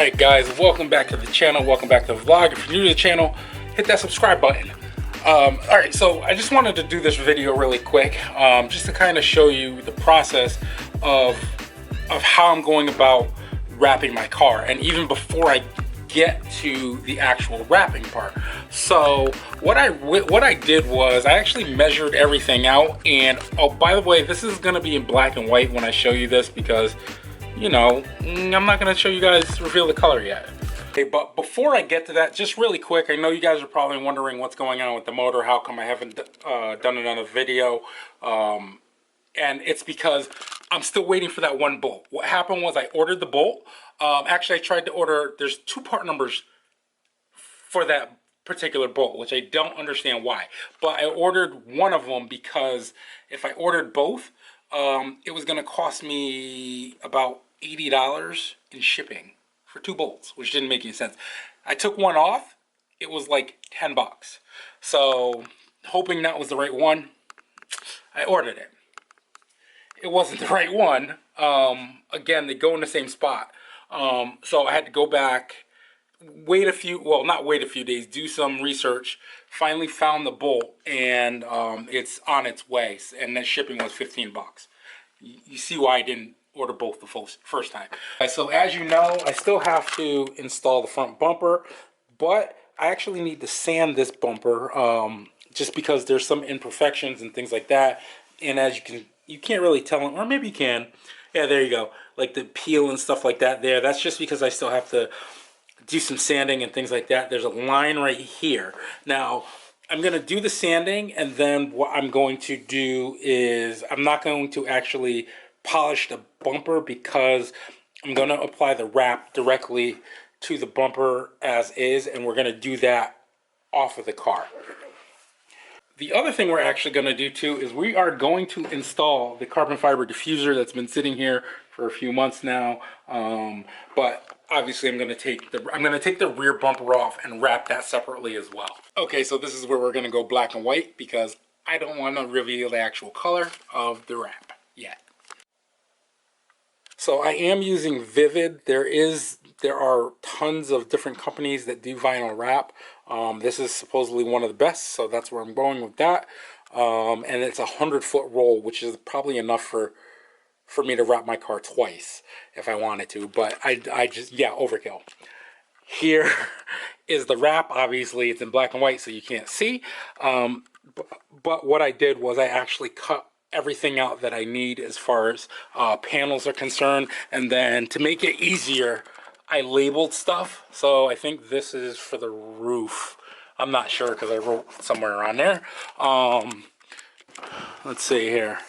Alright guys, welcome back to the channel, welcome back to the vlog. If you're new to the channel, hit that subscribe button. Alright, so I just wanted to do this video really quick, just to kind of show you the process of how I'm going about wrapping my car, and even before I get to the actual wrapping part. So what I did was I actually measured everything out, and oh, by the way, this is going to be in black and white when I show you this, because you know, I'm not going to show you guys reveal the color yet. Okay, but before I get to that, just really quick, I know you guys are probably wondering what's going on with the motor, how come I haven't done it on a video, and it's because I'm still waiting for that one bolt. What happened was I ordered the bolt. Actually, I tried to order, there's two part numbers for that particular bolt, which I don't understand why. But I ordered one of them because if I ordered both, it was going to cost me about $80 in shipping for two bolts, which didn't make any sense. I took one off, it was like 10 bucks. So, hoping that was the right one, I ordered it. It wasn't the right one. Again, they go in the same spot. So I had to go back, wait a few, well, not wait a few days, do some research, finally found the bolt, and it's on its way, and the shipping was 15 bucks. You see why I didn't order both the first time. So as you know, I still have to install the front bumper, but I actually need to sand this bumper, just because there's some imperfections and things like that, and as you can't really tell, or maybe you can. Yeah, there you go. Like the peel and stuff like that there. That's just because I still have to do some sanding and things like that. There's a line right here. Now, I'm going to do the sanding, and then what I'm going to do is I'm not going to actually polish the bumper, because I'm going to apply the wrap directly to the bumper as is, and we're going to do that off of the car. The other thing we're actually going to do too is we are going to install the carbon fiber diffuser that's been sitting here for a few months now. But obviously I'm going to take the rear bumper off and wrap that separately as well. Okay, so this is where we're going to go black and white, because I don't want to reveal the actual color of the wrap yet. So I am using Vivid. There are tons of different companies that do vinyl wrap. This is supposedly one of the best, so that's where I'm going with that. And it's a 100-foot roll, which is probably enough for me to wrap my car twice if I wanted to. But I just, yeah, overkill. Here is the wrap. Obviously, it's in black and white, so you can't see. But what I did was I actually cut everything out that I need as far as panels are concerned. And then to make it easier, I labeled stuff. So I think this is for the roof. I'm not sure because I wrote somewhere around there. Let's see here.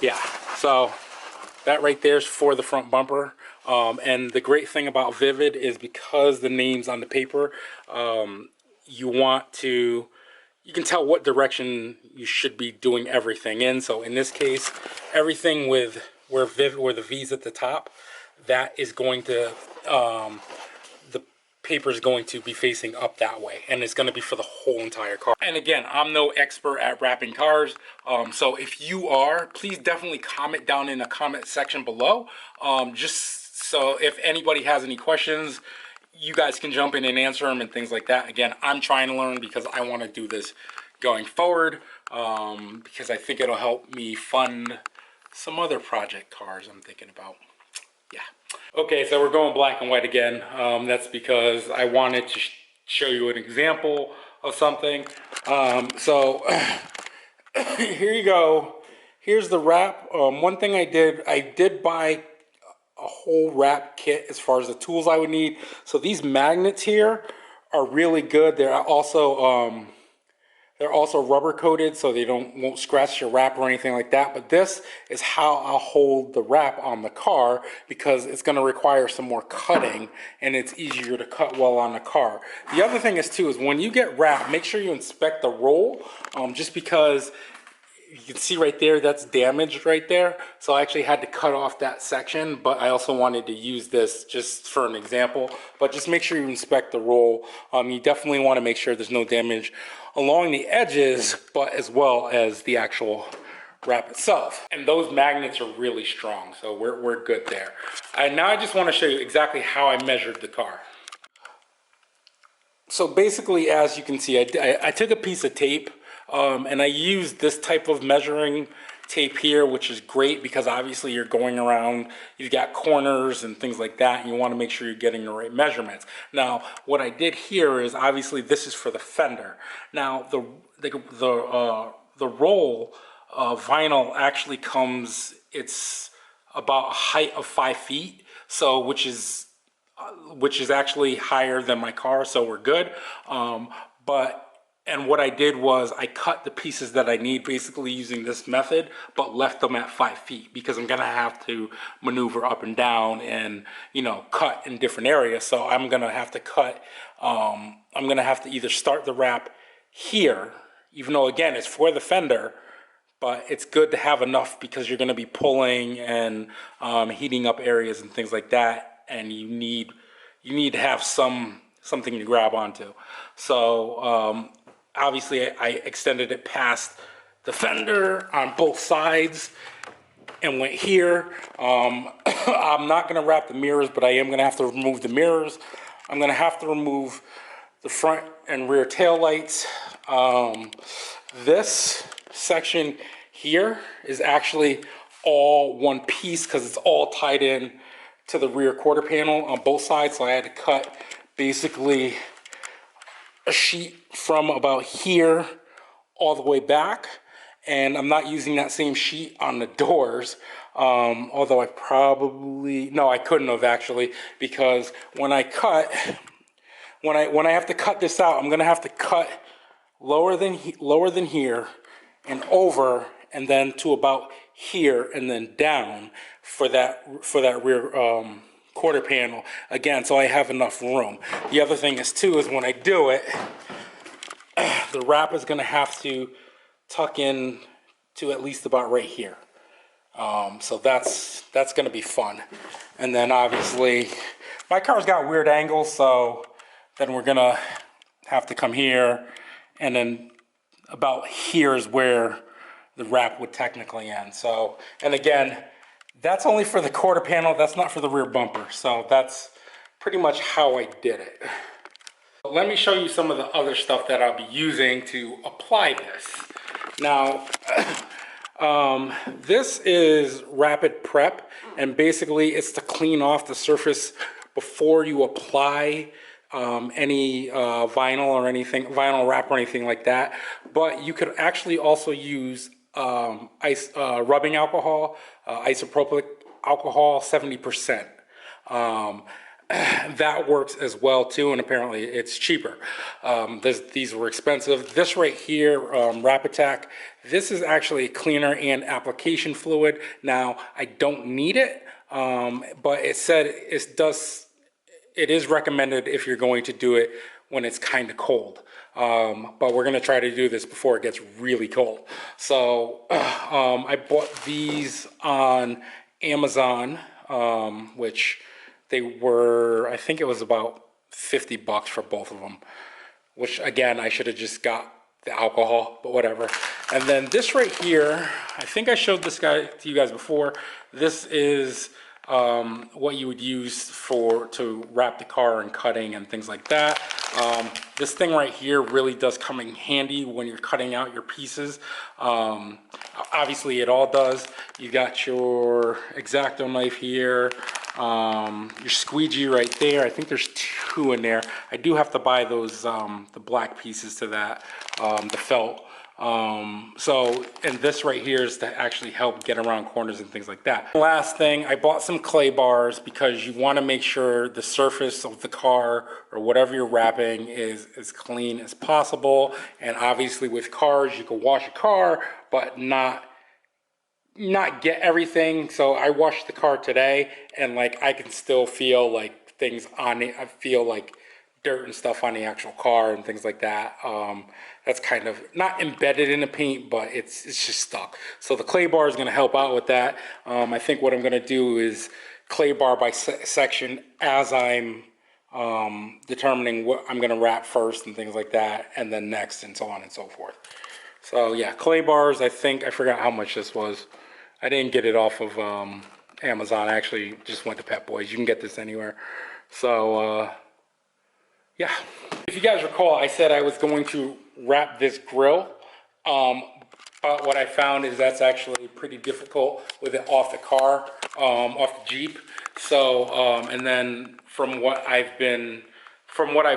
Yeah, so that right there is for the front bumper. And the great thing about Vivid is because the name's on the paper, you can tell what direction you should be doing everything in. So in this case, everything with where the V's at the top, that is going to, the paper is going to be facing up that way, and it's going to be for the whole entire car. And again, I'm no expert at wrapping cars, so if you are, please definitely comment down in the comment section below, just so if anybody has any questions, you guys can jump in and answer them and things like that. Again, I'm trying to learn because I want to do this going forward, because I think it'll help me fund some other project cars I'm thinking about. Yeah. Okay, so we're going black and white again. That's because I wanted to show you an example of something. So here you go. Here's the wrap. One thing I did buy a whole wrap kit as far as the tools I would need. So these magnets here are really good. They're also rubber coated, so they won't scratch your wrap or anything like that. But this is how I'll hold the wrap on the car, because it's going to require some more cutting, and it's easier to cut while on the car. The other thing is when you get wrap, make sure you inspect the roll, just because you can see right there, that's damaged right there. So I actually had to cut off that section, but I also wanted to use this just for an example. But just make sure you inspect the roll. You definitely want to make sure there's no damage along the edges, but as well as the actual wrap itself. And those magnets are really strong, so we're good there. And now I just want to show you exactly how I measured the car. So basically, as you can see, I took a piece of tape and I used this type of measuring tape here, which is great because obviously you're going around, you've got corners and things like that, and you want to make sure you're getting the right measurements. Now, what I did here is obviously this is for the fender. Now, the roll of vinyl actually comes, it's about a height of 5 feet, so which is actually higher than my car, so we're good. And what I did was I cut the pieces that I need basically using this method, but left them at 5 feet because I'm gonna have to maneuver up and down and, you know, cut in different areas. So I'm gonna have to cut, I'm gonna have to either start the wrap here, even though again, it's for the fender, but it's good to have enough because you're gonna be pulling and heating up areas and things like that. And you need to have something to grab onto. So obviously I extended it past the fender on both sides and went here. I'm not gonna wrap the mirrors, but I am gonna have to remove the mirrors. I'm gonna have to remove the front and rear tail lights. This section here is actually all one piece because it's all tied in to the rear quarter panel on both sides. So I had to cut basically a sheet from about here all the way back, and I'm not using that same sheet on the doors, although I couldn't have actually, because when I have to cut this out, I'm gonna have to cut lower than here and over, and then to about here and then down for that rear quarter panel again, so I have enough room. The other thing is too is when I do it, the wrap is going to have to tuck in to at least about right here. So that's going to be fun. And then obviously my car's got weird angles, so then we're going to have to come here, and then about here is where the wrap would technically end. So, and again, that's only for the quarter panel, that's not for the rear bumper. So that's pretty much how I did it. Let me show you some of the other stuff that I'll be using to apply this. Now, this is rapid prep, and basically it's to clean off the surface before you apply any vinyl or anything, vinyl wrap or anything like that. But you could actually also use rubbing alcohol, isopropyl alcohol, 70%. That works as well too, and apparently it's cheaper. These were expensive. This right here, Rapid Tack, this is actually a cleaner and application fluid. Now, I don't need it, but it said it is recommended if you're going to do it when it's kind of cold. But we're gonna try to do this before it gets really cold. So I bought these on Amazon, which they were, I think it was about 50 bucks for both of them, which again, I should have just got the alcohol, but whatever. And then this right here, I think I showed this guy to you guys before. This is what you would use to wrap the car and cutting and things like that. This thing right here really does come in handy when you're cutting out your pieces. Obviously it all does. You got your X-Acto knife here, your squeegee right there. I think there's 2 in there. I do have to buy those the black pieces to that, the felt. And this right here is to actually help get around corners and things like that. Last thing, I bought some clay bars because you want to make sure the surface of the car or whatever you're wrapping is as clean as possible. And obviously with cars, you can wash a car, but not get everything. So I washed the car today, and like I can still feel like things on it. I feel like dirt and stuff on the actual car and things like that. That's kind of not embedded in the paint, but it's just stuck. So the clay bar is going to help out with that. I think what I'm going to do is clay bar by section as I'm determining what I'm going to wrap first and things like that, and then next, and so on and so forth. So yeah, clay bars, I think, I forgot how much this was. I didn't get it off of Amazon. I actually just went to Pet Boys. You can get this anywhere. So yeah. If you guys recall, I said I was going to wrap this grill. But what I found is that's actually pretty difficult with it off the car, off the Jeep. So, and then from what I've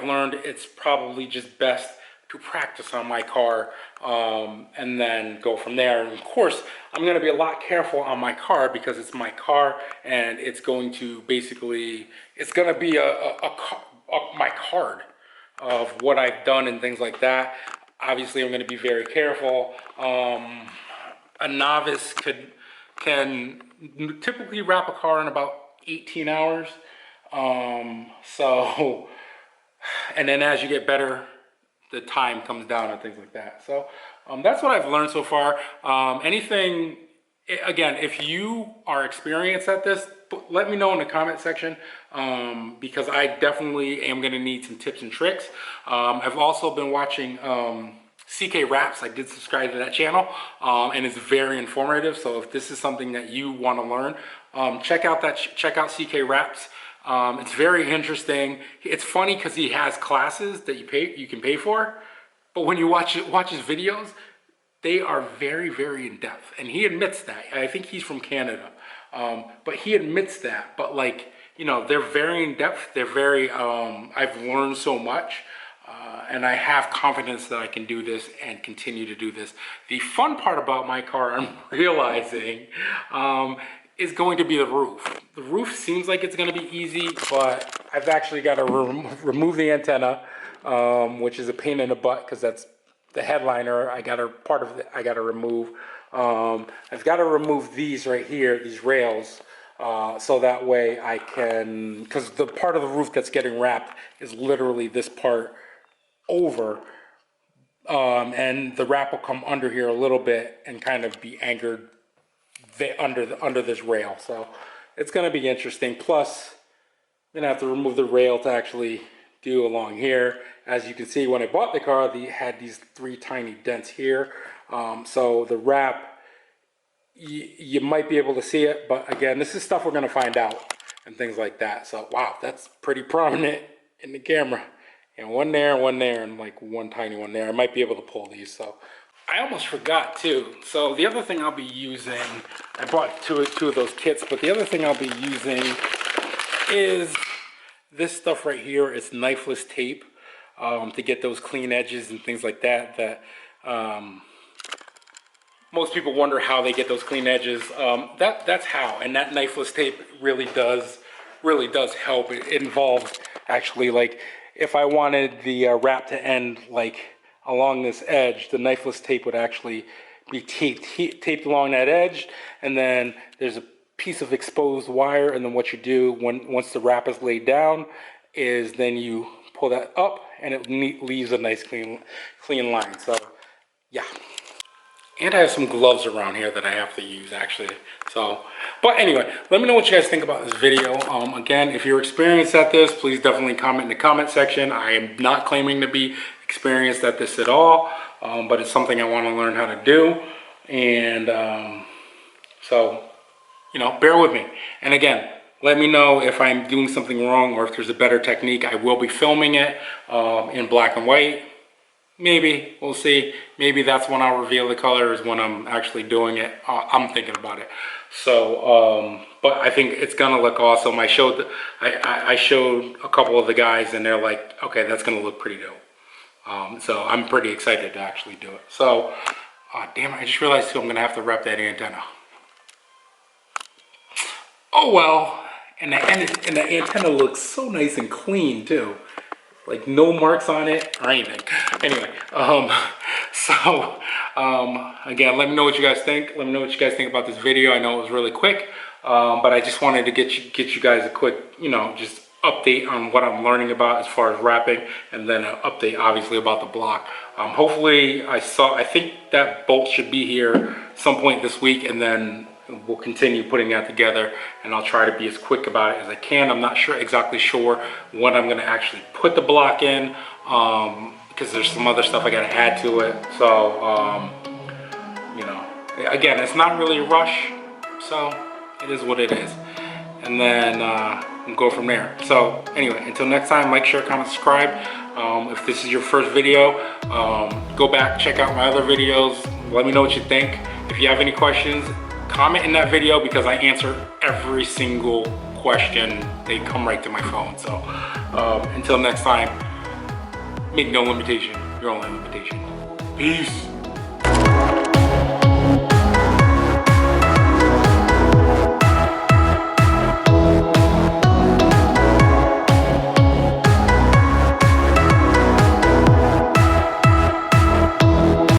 learned, it's probably just best to practice on my car, and then go from there. And of course, I'm going to be a lot careful on my car because it's my car, and it's going to basically, it's going to be my card of what I've done and things like that. Obviously, I'm going to be very careful. A novice can typically wrap a car in about 18 hours. So, and then as you get better, the time comes down and things like that. So that's what I've learned so far. Anything, again, if you are experienced at this, let me know in the comment section, because I definitely am going to need some tips and tricks. I've also been watching CK Raps. I did subscribe to that channel, and it's very informative. So if this is something that you want to learn, check out CK Raps. It's very interesting. It's funny because he has classes that you can pay for, but when you watch his videos, they are very, very in depth, and he admits that. I think he's from Canada, but he admits that. But like, you know, they're very in depth. They're very. I've learned so much, and I have confidence that I can do this and continue to do this. The fun part about my car, I'm realizing, is going to be the roof. The roof seems like it's going to be easy, but I've actually got to remove the antenna, which is a pain in the butt because that's the headliner. I got to remove. I've got to remove these right here, these rails, so that way I can, because the part of the roof that's getting wrapped is literally this part over, and the wrap will come under here a little bit and kind of be anchored under this rail. So it's going to be interesting. Plus, I'm going to have to remove the rail to actually do along here. As you can see, when I bought the car, they had these 3 tiny dents here. So the wrap, you might be able to see it, but again, this is stuff we're going to find out and things like that. So wow, that's pretty prominent in the camera. And one there, and like one tiny one there. I might be able to pull these. So I almost forgot too. So the other thing I'll be using, I bought two of those kits, but the other thing I'll be using is this stuff right here. It's knifeless tape, to get those clean edges and things like that. Most people wonder how they get those clean edges. That's how, and that knifeless tape really does help. It involves actually, like, if I wanted the wrap to end like along this edge, the knifeless tape would actually be taped along that edge, and then there's a piece of exposed wire, and then what you do once the wrap is laid down is then you pull that up and it leaves a nice clean line. So yeah. And I have some gloves around here that I have to use actually. So, but anyway, let me know what you guys think about this video. Again, if you're experienced at this, please definitely comment in the comment section. I am not claiming to be experienced at this at all, but it's something I want to learn how to do. And so, you know, bear with me. And again, let me know if I'm doing something wrong or if there's a better technique. I will be filming it in black and white. Maybe, we'll see. Maybe that's when I'll reveal the colors, when I'm actually doing it. I'm thinking about it. So, but I think it's gonna look awesome. I showed a couple of the guys and they're like, okay, that's gonna look pretty dope. So I'm pretty excited to actually do it. So, damn it, I just realized too, I'm gonna have to wrap that antenna. Oh well, and the antenna looks so nice and clean too. Like no marks on it or anything. Anyway, again, let me know what you guys think. Let me know what you guys think about this video. I know it was really quick, but I just wanted to get you guys a quick, you know, just update on what I'm learning about as far as wrapping, and then an update obviously about the block. Hopefully, I think that bolt should be here some point this week, and then we'll continue putting that together, and I'll try to be as quick about it as I can. I'm not exactly sure when I'm going to actually put the block in, because there's some other stuff I gotta add to it. So, you know, again, it's not really a rush, so it is what it is. And then we'll go from there. So anyway, until next time, like, share, comment, subscribe. If this is your first video, go back, check out my other videos. Let me know what you think. If you have any questions, comment in that video, because I answer every single question. They come right to my phone. So until next time, make no limitation your only limitation. Peace.